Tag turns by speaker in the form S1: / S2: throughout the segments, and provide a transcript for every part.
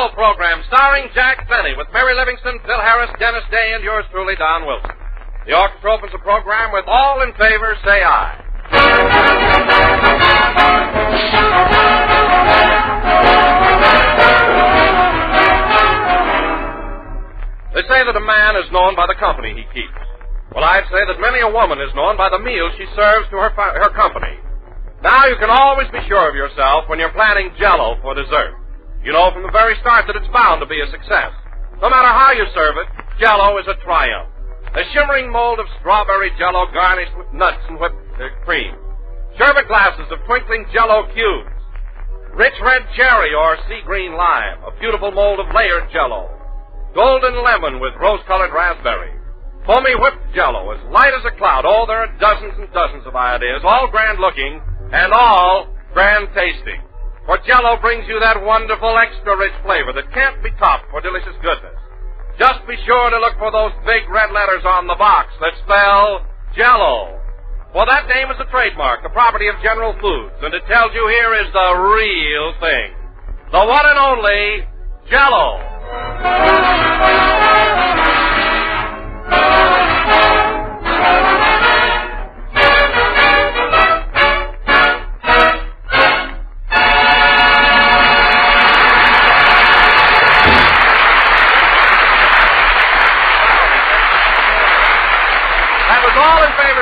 S1: Jell-O program starring Jack Benny with Mary Livingston, Phil Harris, Dennis Day, and yours truly, Don Wilson. The orchestra opens the program with All in Favor, Say Aye. They say that a man is known by the company he keeps. Well, I'd say that many a woman is known by the meal she serves to her company. Now you can always be sure of yourself when you're planning Jell-O for dessert. You know from the very start that it's bound to be a success. No matter how you serve it, Jell-O is a triumph. A shimmering mold of strawberry Jell-O garnished with nuts and whipped cream. Sherbet glasses of twinkling Jell-O cubes. Rich red cherry or sea green lime. A beautiful mold of layered Jell-O. Golden lemon with rose-colored raspberry. Foamy whipped Jell-O as light as a cloud. Oh, there are dozens and dozens of ideas, all grand-looking and all grand-tasting. For Jell-O brings you that wonderful extra-rich flavor that can't be topped for delicious goodness. Just be sure to look for those big red letters on the box that spell Jell-O. For that name is a trademark, the property of General Foods, and it tells you here is the real thing. The one and only Jell-O.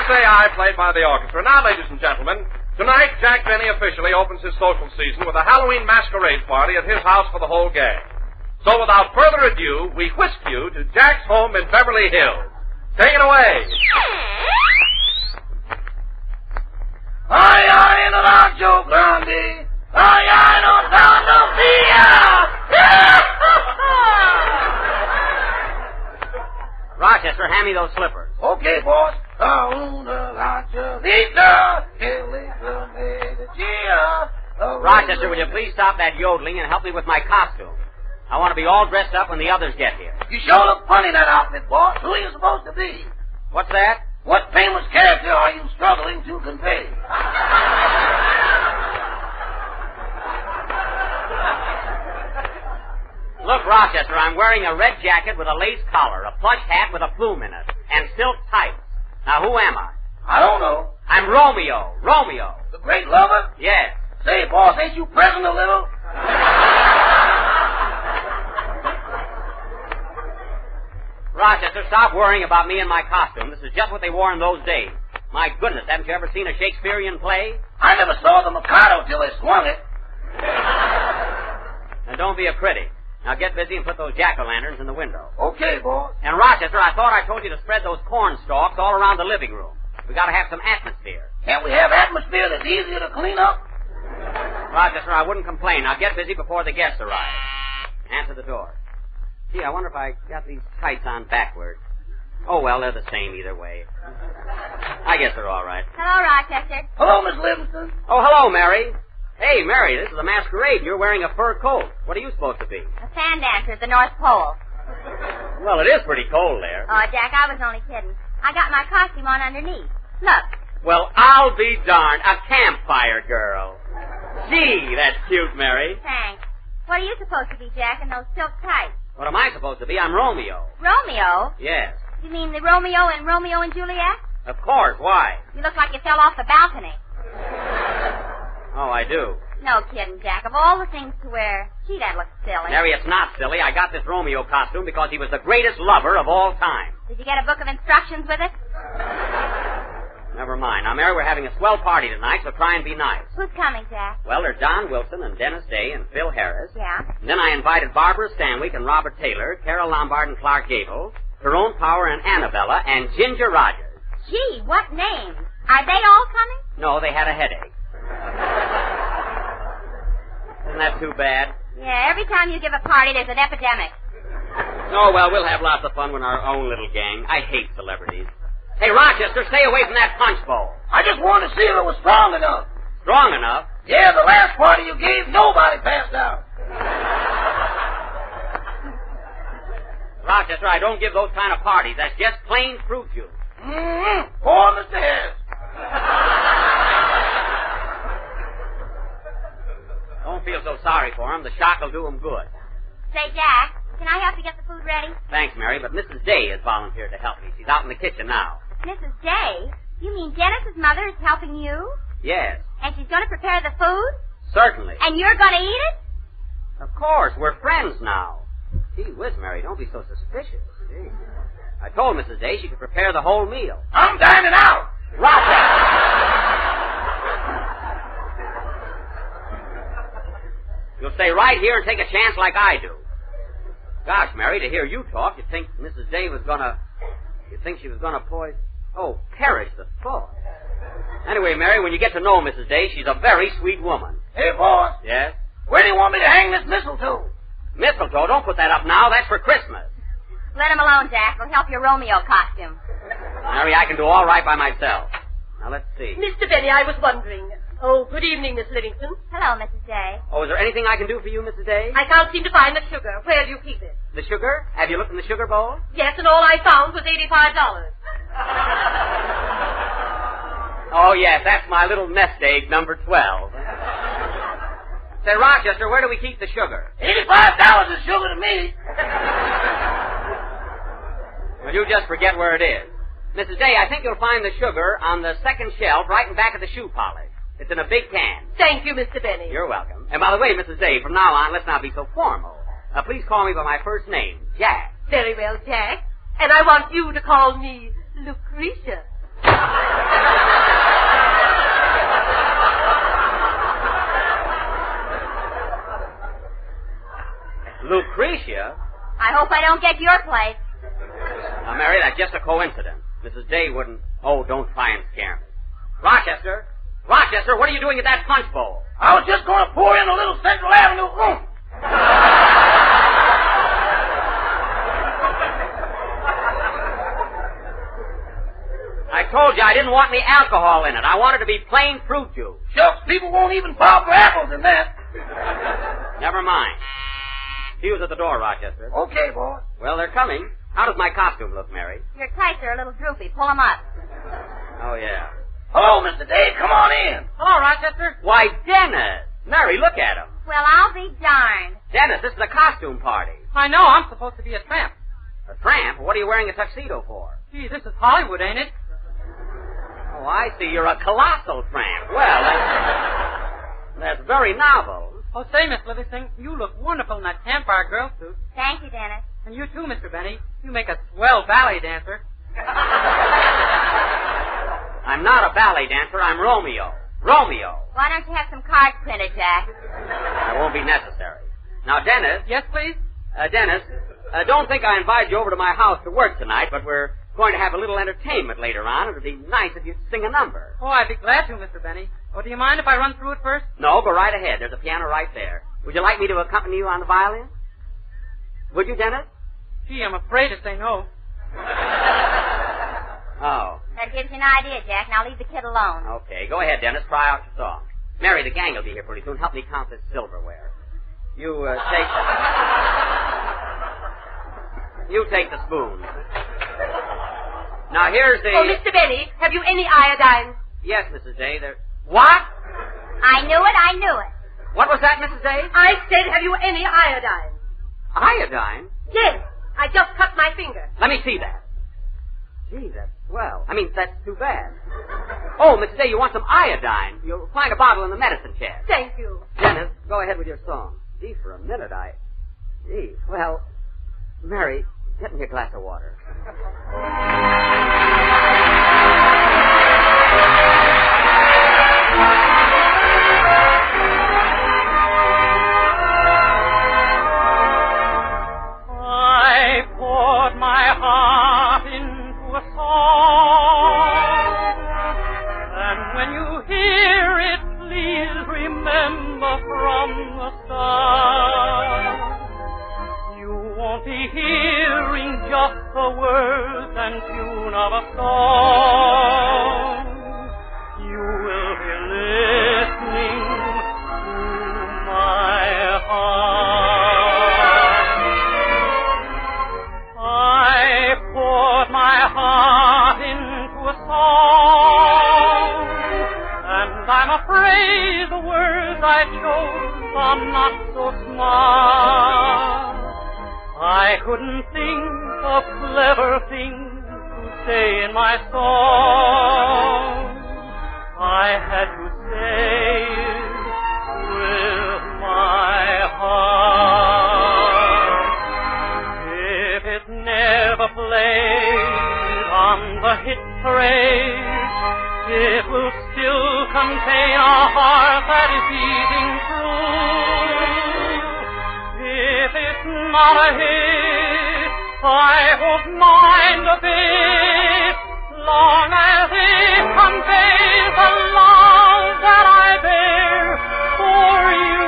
S1: Say Aye, played by the orchestra. Now, ladies and gentlemen, tonight Jack Benny officially opens his social season with a Halloween masquerade party at his house for the whole gang. So without further ado, we whisk you to Jack's home in Beverly Hills. Take it away.
S2: Ay, ay, no rancho grande. Ay, ay, no tanto dia.
S3: Rochester, hand me those slippers.
S2: Okay, boss.
S3: Rochester, will you please stop that yodeling and help me with my costume? I want to be all dressed up when the others get here.
S2: You sure look funny in that outfit, boss. Who are you supposed to be?
S3: What's that?
S2: What famous character are you struggling to convey?
S3: Look, Rochester, I'm wearing a red jacket with a lace collar, a plush hat with a plume in it, and silk tights. Now, who am I?
S2: I don't know.
S3: I'm Romeo. Romeo.
S2: The great lover?
S3: Yes.
S2: Say, boss, ain't you present a little?
S3: Rochester, stop worrying about me and my costume. This is just what they wore in those days. My goodness, haven't you ever seen a Shakespearean play?
S2: I never saw the Mikado till they swung it.
S3: Now, don't be a critic. Now get busy and put those jack-o'-lanterns in the window.
S2: Okay, boss.
S3: And Rochester, I thought I told you to spread those corn stalks all around the living room. We got to have some atmosphere.
S2: Can't we have atmosphere that's easier to clean up?
S3: Rochester, I wouldn't complain. Now get busy before the guests arrive. Answer the door. Gee, I wonder if I got these tights on backwards. Oh, well, they're the same either way. I guess they're all right.
S4: Hello, Rochester.
S2: Hello, Miss Livingston.
S3: Oh, hello, Mary. Hey, Mary, this is a masquerade. You're wearing a fur coat. What are you supposed to be?
S4: A fan dancer at the North Pole.
S3: Well, it is pretty cold there.
S4: Oh, Jack, I was only kidding. I got my costume on underneath. Look.
S3: Well, I'll be darned. A campfire girl. Gee, that's cute, Mary.
S4: Thanks. What are you supposed to be, Jack, in those silk tights?
S3: What am I supposed to be? I'm Romeo.
S4: Romeo?
S3: Yes.
S4: You mean the Romeo and Romeo and Juliet?
S3: Of course. Why?
S4: You look like you fell off the balcony.
S3: Oh, I do.
S4: No kidding, Jack. Of all the things to wear, gee, that looks silly.
S3: Mary, it's not silly. I got this Romeo costume because he was the greatest lover of all time.
S4: Did you get a book of instructions with it?
S3: Never mind. Now, Mary, we're having a swell party tonight, so try and be nice.
S4: Who's coming, Jack?
S3: Well, there's Don Wilson and Dennis Day and Phil Harris.
S4: Yeah?
S3: And then I invited Barbara Stanwyck and Robert Taylor, Carol Lombard and Clark Gable, Tyrone Power and Annabella, and Ginger Rogers.
S4: Gee, what names? Are they all coming?
S3: No, they had a headache. Isn't that too bad?
S4: Yeah, every time you give a party, there's an epidemic.
S3: Oh, well, we'll have lots of fun with our own little gang. I hate celebrities. Hey, Rochester, stay away from that punch bowl.
S2: I just wanted to see if it was strong enough.
S3: Strong enough?
S2: Yeah, the last party you gave, nobody passed out.
S3: Rochester, I don't give those kind of parties. That's just plain fruit juice.
S2: Mm-hmm. Poor Mr. Harris.
S3: Don't feel so sorry for him. The shock will do him good.
S4: Say, Jack, can I help you get the food ready?
S3: Thanks, Mary, but Mrs. Day has volunteered to help me. She's out in the kitchen now.
S4: Mrs. Day? You mean Dennis's mother is helping you?
S3: Yes.
S4: And she's going to prepare the food?
S3: Certainly.
S4: And you're going to eat it?
S3: Of course, we're friends now. Gee whiz, Mary, don't be so suspicious. Gee. I told Mrs. Day she could prepare the whole meal.
S2: I'm dining out.
S3: You'll stay right here and take a chance like I do. Gosh, Mary, to hear you talk, you'd think Mrs. Day was gonna... You'd think she was gonna poison... Oh, perish the thought. Anyway, Mary, when you get to know Mrs. Day, she's a very sweet woman.
S2: Hey, boss.
S3: Yes?
S2: Where do you want me to hang this mistletoe?
S3: Mistletoe? Don't put that up now. That's for Christmas.
S4: Let him alone, Jack. We'll help your Romeo costume.
S3: Mary, I can do all right by myself. Now, let's see.
S5: Mr. Benny, I was wondering. Oh, good evening, Miss Livingston.
S4: Hello, Mrs. Day.
S3: Oh, is there anything I can do for you, Mrs. Day?
S5: I can't seem to find the sugar. Where do you keep it?
S3: The sugar? Have you looked in the sugar bowl?
S5: Yes, and all I found was $85.
S3: Oh, yes, that's my little nest egg, number 12. Say, Rochester, where do we keep the sugar?
S2: $85 is sugar to me.
S3: Well, you just forget where it is. Mrs. Day, I think you'll find the sugar on the second shelf right in back of the shoe polish. It's in a big can.
S5: Thank you, Mr. Benny.
S3: You're welcome. And by the way, Mrs. Day, from now on, let's not be so formal. Please call me by my first name, Jack.
S5: Very well, Jack. And I want you to call me Lucretia.
S3: Lucretia?
S4: I hope I don't get your place.
S3: Now, Mary, that's just a coincidence. Mrs. Day wouldn't... Oh, don't try and scare me. Rochester! Rochester, what are you doing at that punch bowl?
S2: I was just going to pour in a little Central Avenue.
S3: I told you I didn't want any alcohol in it. I wanted to be plain fruit juice.
S2: Shucks, people won't even pop for apples in that.
S3: Never mind. See who's at the door, Rochester.
S2: Okay, boy.
S3: Well, they're coming. How does my costume look, Mary?
S4: Your tights are a little droopy. Pull them up.
S3: Oh, yeah.
S2: Hello, Mr. Dave. Come on in.
S5: Hello, Rochester.
S3: Why, Dennis! Mary, look at him.
S4: Well, I'll be darned.
S3: Dennis, this is a costume party.
S5: I know, I'm supposed to be a tramp.
S3: A tramp? What are you wearing a tuxedo for?
S5: Gee, this is Hollywood, ain't it?
S3: Oh, I see. You're a colossal tramp. Well, that's very novel.
S5: Oh, say, Miss Livingston, you look wonderful in that Campfire Girl suit.
S4: Thank you, Dennis.
S5: And you too, Mr. Benny. You make a swell ballet dancer.
S3: I'm not a ballet dancer. I'm Romeo. Romeo.
S4: Why don't you have some cards printed, Jack?
S3: That won't be necessary. Now, Dennis.
S5: Yes, please?
S3: Dennis, don't think I invited you over to my house to work tonight, but we're going to have a little entertainment later on. It would be nice if you'd sing a number.
S5: Oh, I'd be glad to, Mr. Benny. Oh, do you mind if I run through it first?
S3: No, go right ahead. There's a piano right there. Would you like me to accompany you on the violin? Would you, Dennis?
S5: Gee, I'm afraid to say no.
S3: Oh.
S4: That gives you an idea, Jack. Now leave the kid alone.
S3: Okay, go ahead, Dennis. Try out your song. Mary, the gang will be here pretty soon. Help me count this silverware. You take the spoon. Now, here's the...
S5: Oh, Mr. Benny, have you any iodine?
S3: Yes, Mrs. Day, there... What?
S4: I knew it.
S3: What was that, Mrs. Day?
S5: I said, have you any iodine?
S3: Iodine?
S5: Yes, I just cut my finger.
S3: Let me see that. Gee, that's swell. That's too bad. Oh, Mrs. Day, you want some iodine. You'll find a bottle in the medicine chest.
S5: Thank you.
S3: Dennis, go ahead with your song. Gee, for a minute, Gee, well, Mary, get me a glass of water.
S5: I poured my heart into a song, and when you hear it, please remember from the start, you won't be hearing just the words and tune of a song. You will be listening to my heart. I poured my heart into a song, and I'm afraid the words I chose are not so smart.
S2: I couldn't think of clever things to say in my song. I had to say it with my heart. If it never played on the hit parade, it will still contain a heart that is beating true. If it's not a hit, I won't mind a bit, long as it conveys the love that I bear for you.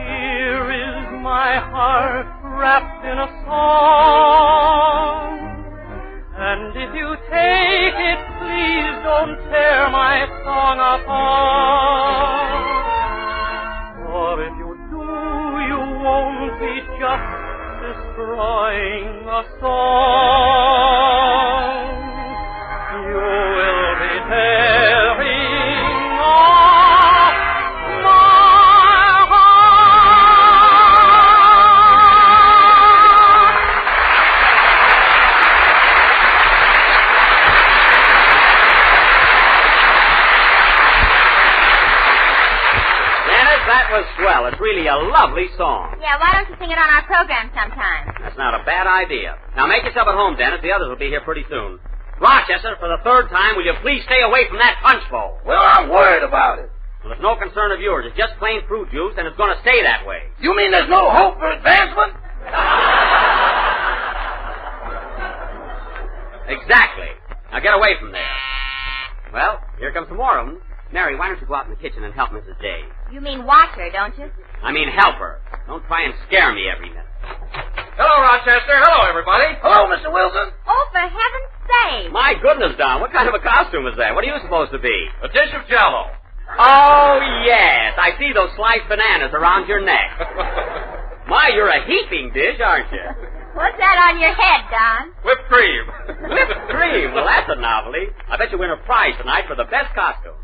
S2: Here is my heart wrapped in a song, and if you take it, please don't tear my song apart. For if you do, you won't be just destroying a song. You will be tearing off my
S3: That was swell. It's really a lovely song.
S4: Yeah, why don't you sing it on our program sometime?
S3: That's not a bad idea. Now make yourself at home, Dennis. The others will be here pretty soon. Rochester, for the third time, will you please stay away from that punch bowl?
S2: Well, I'm worried about it.
S3: Well, it's no concern of yours. It's just plain fruit juice, and it's going to stay that way.
S2: You mean there's no hope for advancement?
S3: Exactly. Now get away from there. Well, here comes some more of them. Mary, why don't you go out in the kitchen and help Mrs. Day?
S4: You mean watch her, don't you?
S3: I mean help her. Don't try and scare me every minute.
S1: Hello, Rochester. Hello, everybody.
S2: Hello, Mr. Wilson.
S4: Oh, for heaven's sake.
S3: My goodness, Don, what kind of a costume is that? What are you supposed to be?
S1: A dish of Jell-O.
S3: Oh, yes. I see those sliced bananas around your neck. My, you're a heaping dish, aren't you?
S4: What's that on your head, Don?
S1: Whipped cream.
S3: Whipped cream. Well, that's a novelty. I bet you win a prize tonight for the best costume.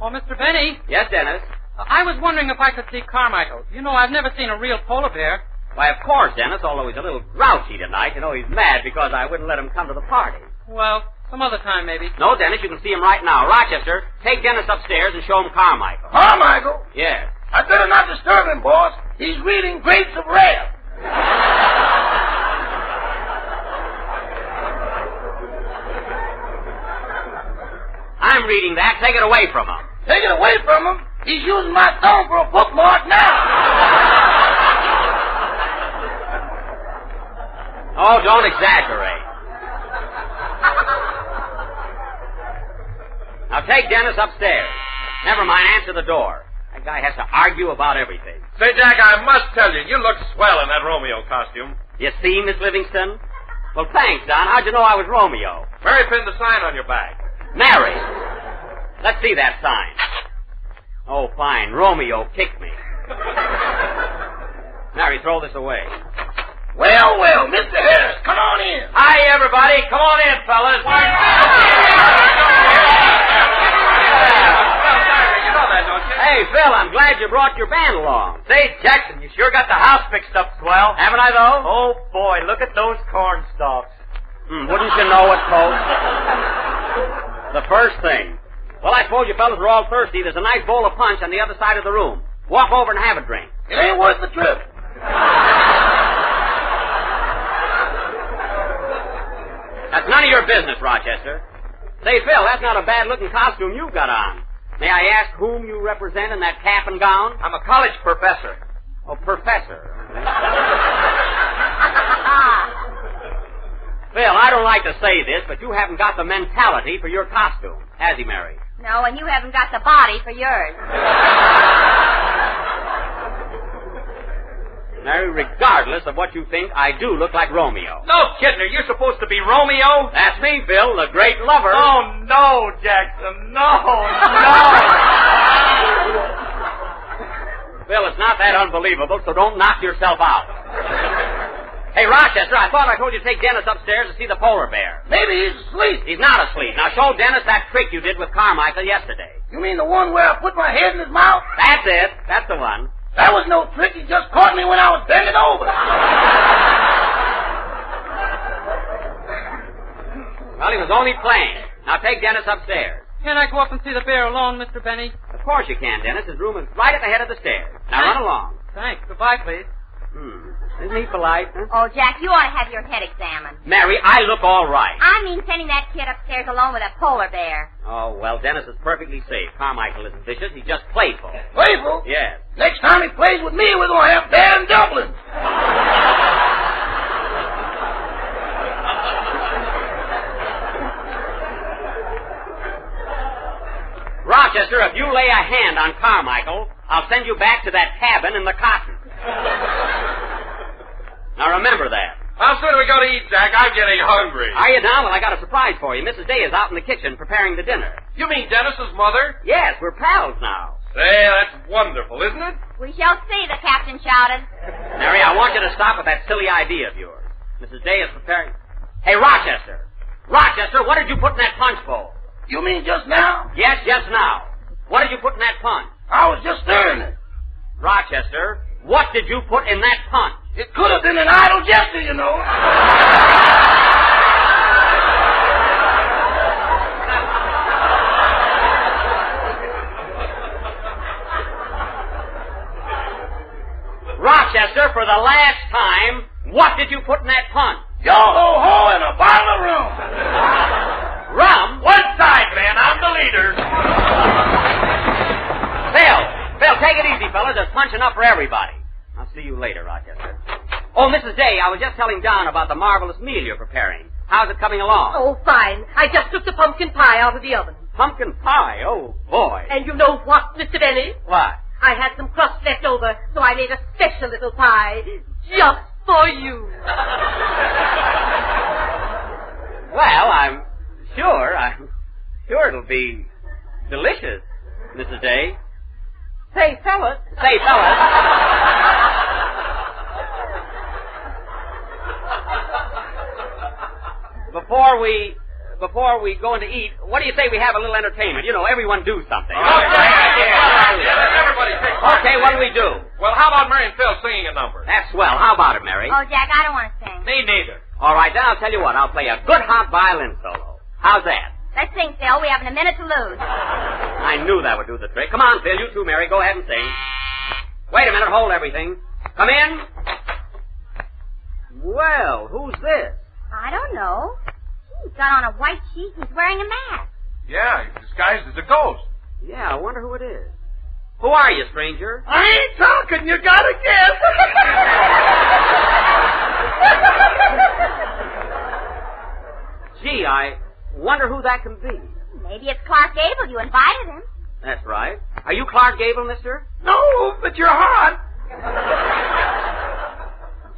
S6: Oh, Mr. Benny,
S3: Yes, Dennis?
S6: I was wondering if I could see Carmichael. You know, I've never seen a real polar bear.
S3: Why, of course, Dennis, although he's a little grouchy tonight. You know, he's mad because I wouldn't let him come to the party.
S6: Well, some other time, maybe.
S3: No, Dennis, you can see him right now. Rochester, take Dennis upstairs and show him Carmichael.
S2: Carmichael?
S3: Yes.
S2: I better not disturb him, boss. He's reading Grapes of Wrath.
S3: I'm reading that. Take it away from him.
S2: Take it away from him. He's using my thumb for a bookmark now.
S3: Oh, don't exaggerate. Now take Dennis upstairs. Never mind, answer the door. That guy has to argue about everything.
S1: Say, Jack, I must tell you, you look swell in that Romeo costume.
S3: You see, Miss Livingston? Well, thanks, Don. How'd you know I was Romeo?
S1: Mary pinned the sign on your back.
S3: Mary. Let's see that sign. Oh, fine. Romeo kicked me. Mary, throw this away.
S2: Well, well, Mr. Harris, come on in.
S3: Hi, everybody. Come on in, fellas.
S1: You know that, don't you?
S3: Hey, Phil, I'm glad you brought your band along.
S7: Say, Jackson, you sure got the house fixed up swell.
S3: Haven't I, though?
S7: Oh, boy, look at those corn stalks.
S3: Wouldn't you know it, folks? The first thing. Well, I suppose you fellas are all thirsty. There's a nice bowl of punch on the other side of the room. Walk over and have a drink.
S2: It ain't worth the trip.
S3: That's none of your business, Rochester. Say, Phil, that's not a bad-looking costume you've got on. May I ask whom you represent in that cap and gown?
S7: I'm a college professor.
S3: Oh, professor. Phil, I don't like to say this, but you haven't got the mentality for your costume, has he, Mary?
S4: No, and you haven't got the body for yours.
S3: Mary, regardless of what you think, I do look like Romeo.
S7: No kidding, are you supposed to be Romeo?
S3: That's me, Phil, the great lover.
S7: Oh, no, Jackson, no.
S3: Phil, it's not that unbelievable, so don't knock yourself out. Hey, Rochester, I thought I told you to take Dennis upstairs to see the polar bear.
S8: Maybe he's asleep.
S3: He's not asleep. Now show Dennis that trick you did with Carmichael yesterday.
S8: You mean the one where I put my head in his mouth?
S3: That's it. That's the one.
S8: That was no trick. He just caught me when I was bending over.
S3: Well, he was only playing. Now take Dennis upstairs.
S6: Can I go up and see the bear alone, Mr. Benny?
S3: Of course you can, Dennis. His room is right at the head of the stairs. Now run along.
S6: Thanks. Goodbye, please.
S3: Isn't he polite? Huh?
S4: Oh, Jack, you ought to have your head examined.
S3: Mary, I look all right.
S4: I mean sending that kid upstairs alone with a polar bear.
S3: Oh, well, Dennis is perfectly safe. Carmichael isn't vicious. He's just playful.
S8: Playful?
S3: Yes.
S8: Next time he plays with me, we're going to have bear and dumplings.
S3: Rochester, if you lay a hand on Carmichael, I'll send you back to that cabin in the cotton. Now remember that.
S1: How soon do we go to eat, Jack? I'm getting hungry.
S3: Are you down? Well, I got a surprise for you. Mrs. Day is out in the kitchen preparing the dinner.
S1: You mean Dennis's mother?
S3: Yes, we're pals now.
S1: Say, that's wonderful, isn't it?
S4: We shall see, the captain shouted.
S3: Mary, I want you to stop with that silly idea of yours. Mrs. Day is preparing... Hey, Rochester! Rochester, what did you put in that punch bowl?
S8: You mean just now?
S3: Yes, just now. What did you put in that punch?
S8: I was just stirring it.
S3: Rochester, what did you put in that punch?
S8: It could have been an idle gesture, you know.
S3: Rochester, for the last time, what did you put in that punch?
S8: Yo-ho-ho and a bottle of rum.
S3: Rum?
S7: One side, man. I'm the leader.
S3: Phil, take it easy, fellas. There's punch enough for everybody. I'll see you later, Rochester. Oh, Mrs. Day, I was just telling Don about the marvelous meal you're preparing. How's it coming along?
S5: Oh, fine. I just took the pumpkin pie out of the oven.
S3: Pumpkin pie? Oh, boy.
S5: And you know what, Mr. Benny?
S3: What?
S5: I had some crust left over, so I made a special little pie just for you.
S3: Well, I'm sure it'll be delicious, Mrs. Day.
S5: Say, fellas.
S3: Say, fellas. Before we go in to eat, what do you say we have a little entertainment? You know, everyone do something.
S1: Everybody take part.
S3: Okay, what do we do?
S1: Well, how about Mary and Phil singing a number?
S3: That's swell. How about it, Mary?
S4: Oh, Jack, I don't want to sing.
S7: Me neither.
S3: All right, then I'll tell you what. I'll play a good hot violin solo. How's that?
S4: Let's sing, Phil. We haven't a minute to lose.
S3: I knew that would do the trick. Come on, Phil. You too, Mary. Go ahead and sing. Wait a minute. Hold everything. Come in. Well, who's this?
S4: I don't know. He's got on a white sheet and he's wearing a mask.
S1: Yeah, he's disguised as a ghost.
S3: Yeah, I wonder who it is. Who are you, stranger?
S8: I ain't talking. You gotta guess.
S3: Gee, I wonder who that can be.
S4: Maybe it's Clark Gable. You invited him.
S3: That's right. Are you Clark Gable, mister?
S8: No, but you're hot.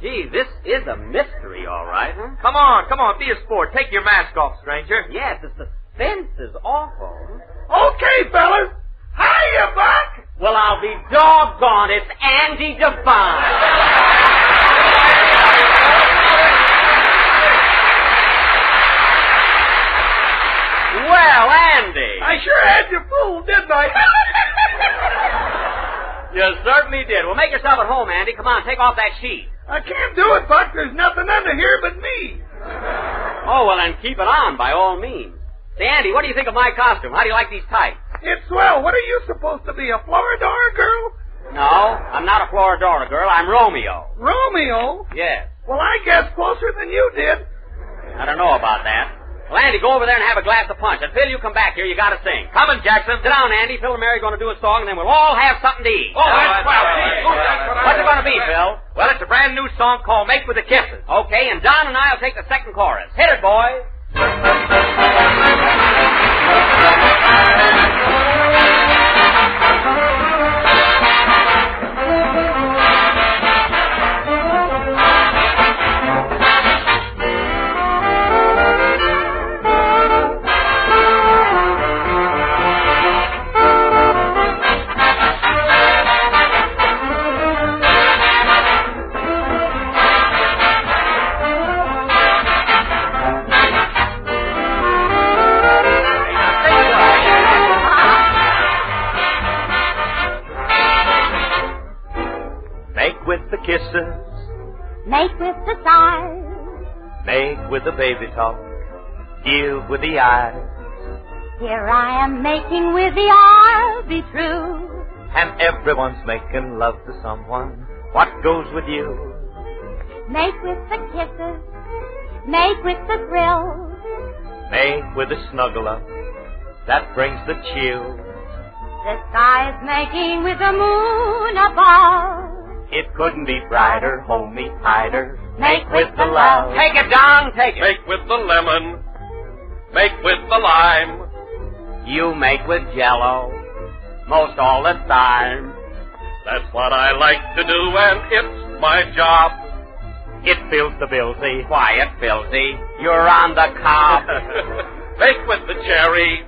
S3: Gee, this is a mystery, all right, huh?
S7: Come on. Be a sport. Take your mask off, stranger.
S3: Yes, the suspense is awful.
S8: Okay, fellas. Hiya, Buck.
S3: Well, I'll be doggone. It's Andy Devine. Well, Andy.
S8: I sure had you fooled, didn't I?
S3: You certainly did. Well, make yourself at home, Andy. Come on, take off that sheet.
S8: I can't do it, Buck. There's nothing under here but me.
S3: Oh, well, then keep it on, by all means. Say, Andy, what do you think of my costume? How do you like these tights?
S8: It's swell. What are you supposed to be, a Floridor girl?
S3: No, I'm not a Floridora girl. I'm Romeo.
S8: Romeo?
S3: Yes.
S8: Well, I guess closer than you did.
S3: I don't know about that. Well, Andy, go over there and have a glass of punch. And Phil, you come back here. You got to sing.
S7: Coming, Jackson.
S3: Sit down, Andy. Phil and Mary are going to do a song, and then we'll all have something to eat.
S7: Oh, that's swell.
S3: What's it going to be, Phil?
S7: Well, it's a brand new song called Make with the Kisses.
S3: Okay, and Don and I will take the second chorus. Hit it, boys.
S9: kisses.
S4: Make with the thighs.
S9: Make with the baby talk. Give with the eyes.
S4: Here I am making with the I'll be true.
S9: And everyone's making love to someone. What goes with you?
S4: Make with the kisses. Make with the thrill.
S9: Make with the snuggle up. That brings the chill.
S4: The sky's making with the moon above.
S9: It couldn't be brighter, hold me tighter. Make with the love.
S3: Take it, Don, take it.
S1: Make with the lemon. Make with the lime.
S3: You make with Jell-O most all the time.
S1: That's what I like to do, and it's my job.
S9: It fills the billsy.
S3: Quiet, Filsy. You're on the cob.
S1: Make with the cherry.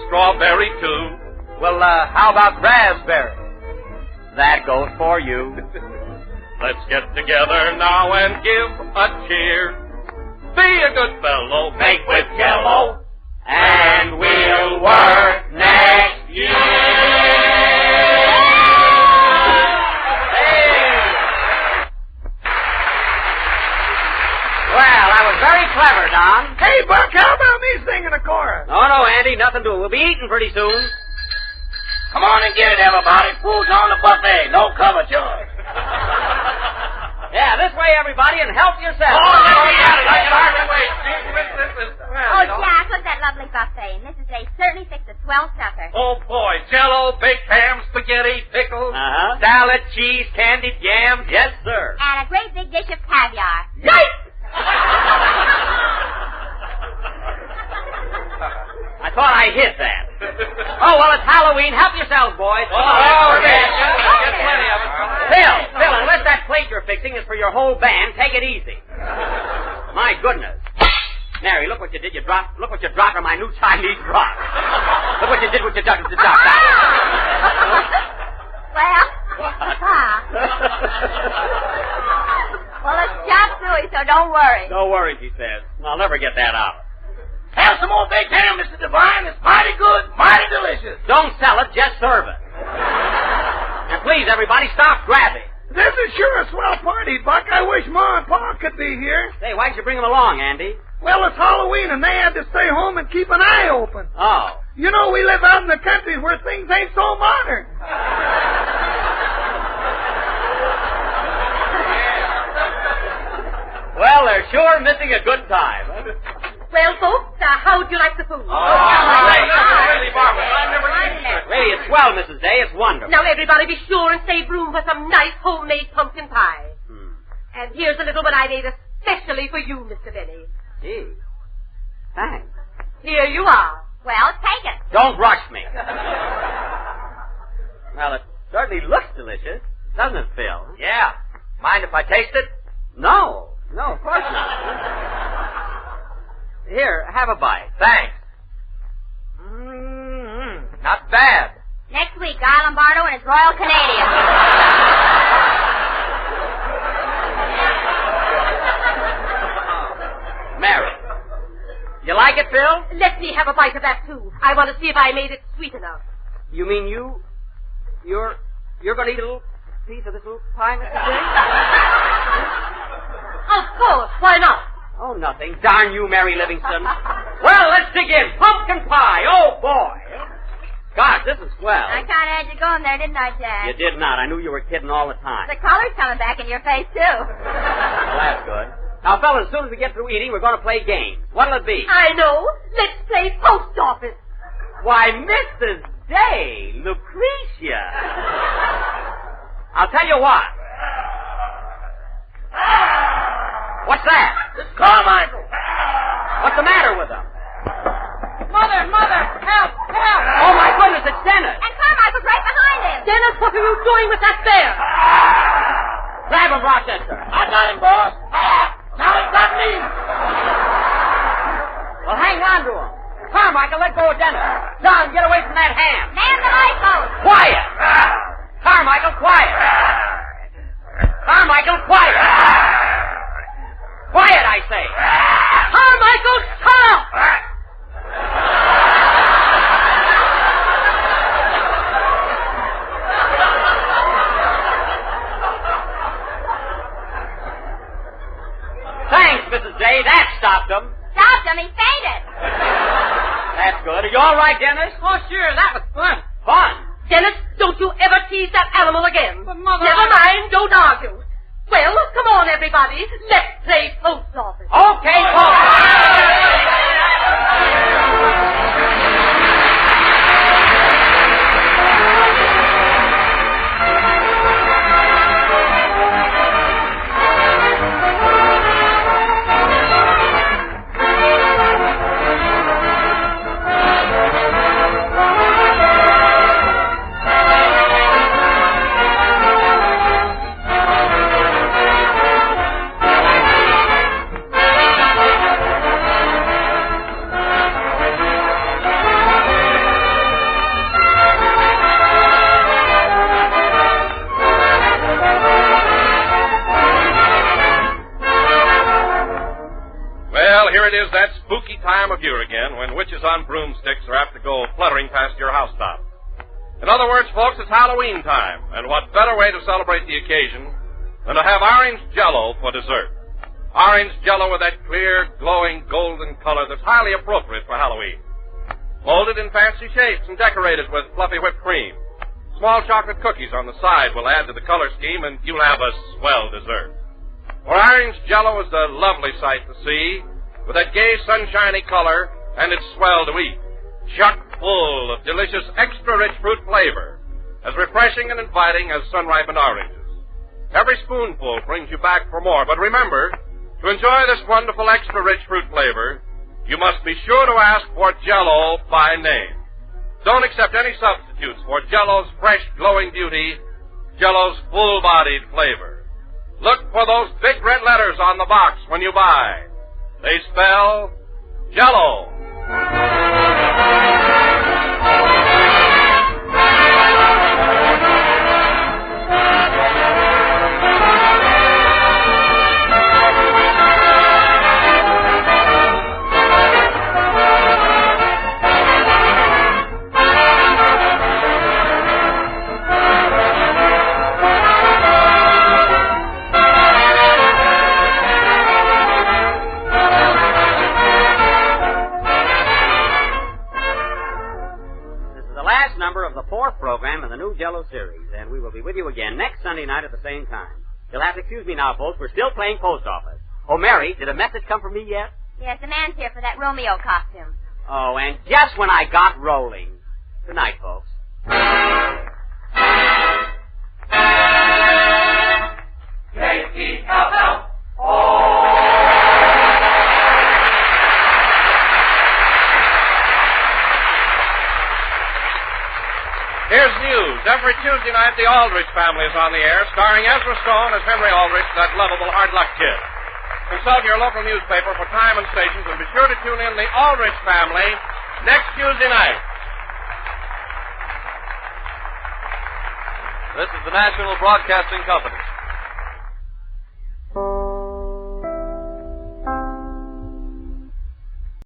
S1: Strawberry, too.
S3: Well, how about raspberry? That goes for you.
S1: Let's get together now and give a cheer. Be a good fellow.
S3: Make with Jell-O, and we'll work next year. Well, that was very clever, Don.
S8: Hey, Buck, how about me singing a chorus?
S3: Oh, no, Andy, nothing to it. We'll be eating pretty soon.
S8: Come on and get it, everybody. Food's on the buffet. No cover charge.
S3: Yeah, this way, everybody, and help yourself.
S1: Oh,
S4: Jack, look at that lovely buffet. Mrs. Day certainly fixed a swell supper.
S1: Oh, boy. Jell-O, baked ham, spaghetti, pickles.
S3: Uh-huh. Salad, cheese, candied yams. Yes, sir.
S4: And a great big dish of caviar.
S3: Yikes! I thought I hit that. Oh, well, it's Halloween. Help yourselves, boys.
S1: Oh, okay. Get plenty of it.
S3: Phil, unless that plate you're fixing is for your whole band, take it easy. My goodness. Mary, look what you did. Look what you dropped on my new Chinese rock. Look what you did with your duck.
S4: Well, well, it's chop suey, so don't worry.
S3: Don't worry, she says. I'll never get that out.
S8: Have some more baked ham, Mr. Devine. It's mighty good, mighty delicious.
S3: Don't sell it, just serve it. And please, everybody, stop grabbing.
S8: This is sure a swell party, Buck. I wish Ma and Pa could be here.
S3: Say, why'd you bring them along, Andy?
S8: Well, it's Halloween, and they had to stay home and keep an eye open.
S3: Oh.
S8: You know, we live out in the country where things ain't so modern.
S3: Well, they're sure missing a good time.
S5: Well, folks, how'd you like the food?
S3: Really, it's swell, Mrs. Day. It's wonderful.
S5: Now, everybody be sure and save room for some nice homemade pumpkin pie. And here's a little one I made especially for you, Mr. Benny.
S3: Gee. Thanks.
S5: Here you are.
S4: Well, take it.
S3: Don't rush me. Well, it certainly looks delicious, doesn't it, Phil?
S7: Yeah. Mind if I taste it?
S3: No, of course not. Here, have a bite.
S7: Thanks. Not bad.
S4: Next week, Guy Lombardo and his Royal Canadian.
S3: Mary. You like it, Phil?
S5: Let me have a bite of that, too. I want to see if I made it sweet enough.
S3: You mean you're going to eat a little piece of this little pie, Mr. Day?
S5: Of course. Why not?
S3: Oh, nothing. Darn you, Mary Livingston. Well, let's dig in. Pumpkin pie. Oh, boy. Gosh, this is swell.
S4: I kind of had you going there, didn't I, Jack?
S3: You did not. I knew you were kidding all the time.
S4: The color's coming back in your face, too.
S3: Well, that's good. Now, fellas, as soon as we get through eating, we're going to play games. What'll it be?
S5: I know. Let's play post office.
S3: Why, Mrs. Day, Lucretia. I'll tell you what. What's that?
S8: It's Carmichael.
S3: What's the matter with him?
S5: Mother, help.
S3: Oh, my goodness, it's Dennis.
S4: And Carmichael's right behind him.
S5: Dennis, what are you doing with that bear?
S3: Grab him, Rochester.
S8: I got him, boss. Now he's got me.
S3: Well, hang on to him. Carmichael, let go of Dennis. John, get away from that ham.
S4: Man the lifeboat.
S3: Quiet. Carmichael, quiet. Carmichael, quiet. Quiet, I say.
S5: Carmichael, shut up!
S3: You all right, Dennis?
S6: Oh, sure, that was fun.
S3: Fun.
S5: Dennis, don't you ever tease that animal again.
S6: But, Mother,
S5: Never mind, don't argue. Well, come on, everybody. Let's play post office.
S3: Okay,
S1: Here it is, that spooky time of year again, when witches on broomsticks are apt to go fluttering past your housetop. In other words, folks, it's Halloween time, and what better way to celebrate the occasion than to have orange Jell-O for dessert. Orange Jell-O with that clear, glowing, golden color that's highly appropriate for Halloween. Molded in fancy shapes and decorated with fluffy whipped cream. Small chocolate cookies on the side will add to the color scheme, and you'll have a swell dessert. For orange Jell-O is a lovely sight to see, with that gay, sunshiny color, and it's swell to eat. Chock full of delicious, extra-rich fruit flavor, as refreshing and inviting as sun-ripened oranges. Every spoonful brings you back for more, but remember, to enjoy this wonderful, extra-rich fruit flavor, you must be sure to ask for Jell-O by name. Don't accept any substitutes for Jell-O's fresh, glowing beauty, Jell-O's full-bodied flavor. Look for those big red letters on the box when you buy. They spell Jell-O.
S3: Program in the new Jell-O series, and we will be with you again next Sunday night at the same time. You'll have to excuse me now, folks. We're still playing post office. Oh, Mary, did a message come from me yet?
S4: Yes, the man's here for that Romeo costume.
S3: Oh, and just when I got rolling. Good night, folks.
S1: Here's news. Every Tuesday night, the Aldrich Family is on the air, starring Ezra Stone as Henry Aldrich, that lovable hard luck kid. Consult your local newspaper for time and stations, and be sure to tune in the Aldrich Family next Tuesday night.
S10: This is the National Broadcasting Company.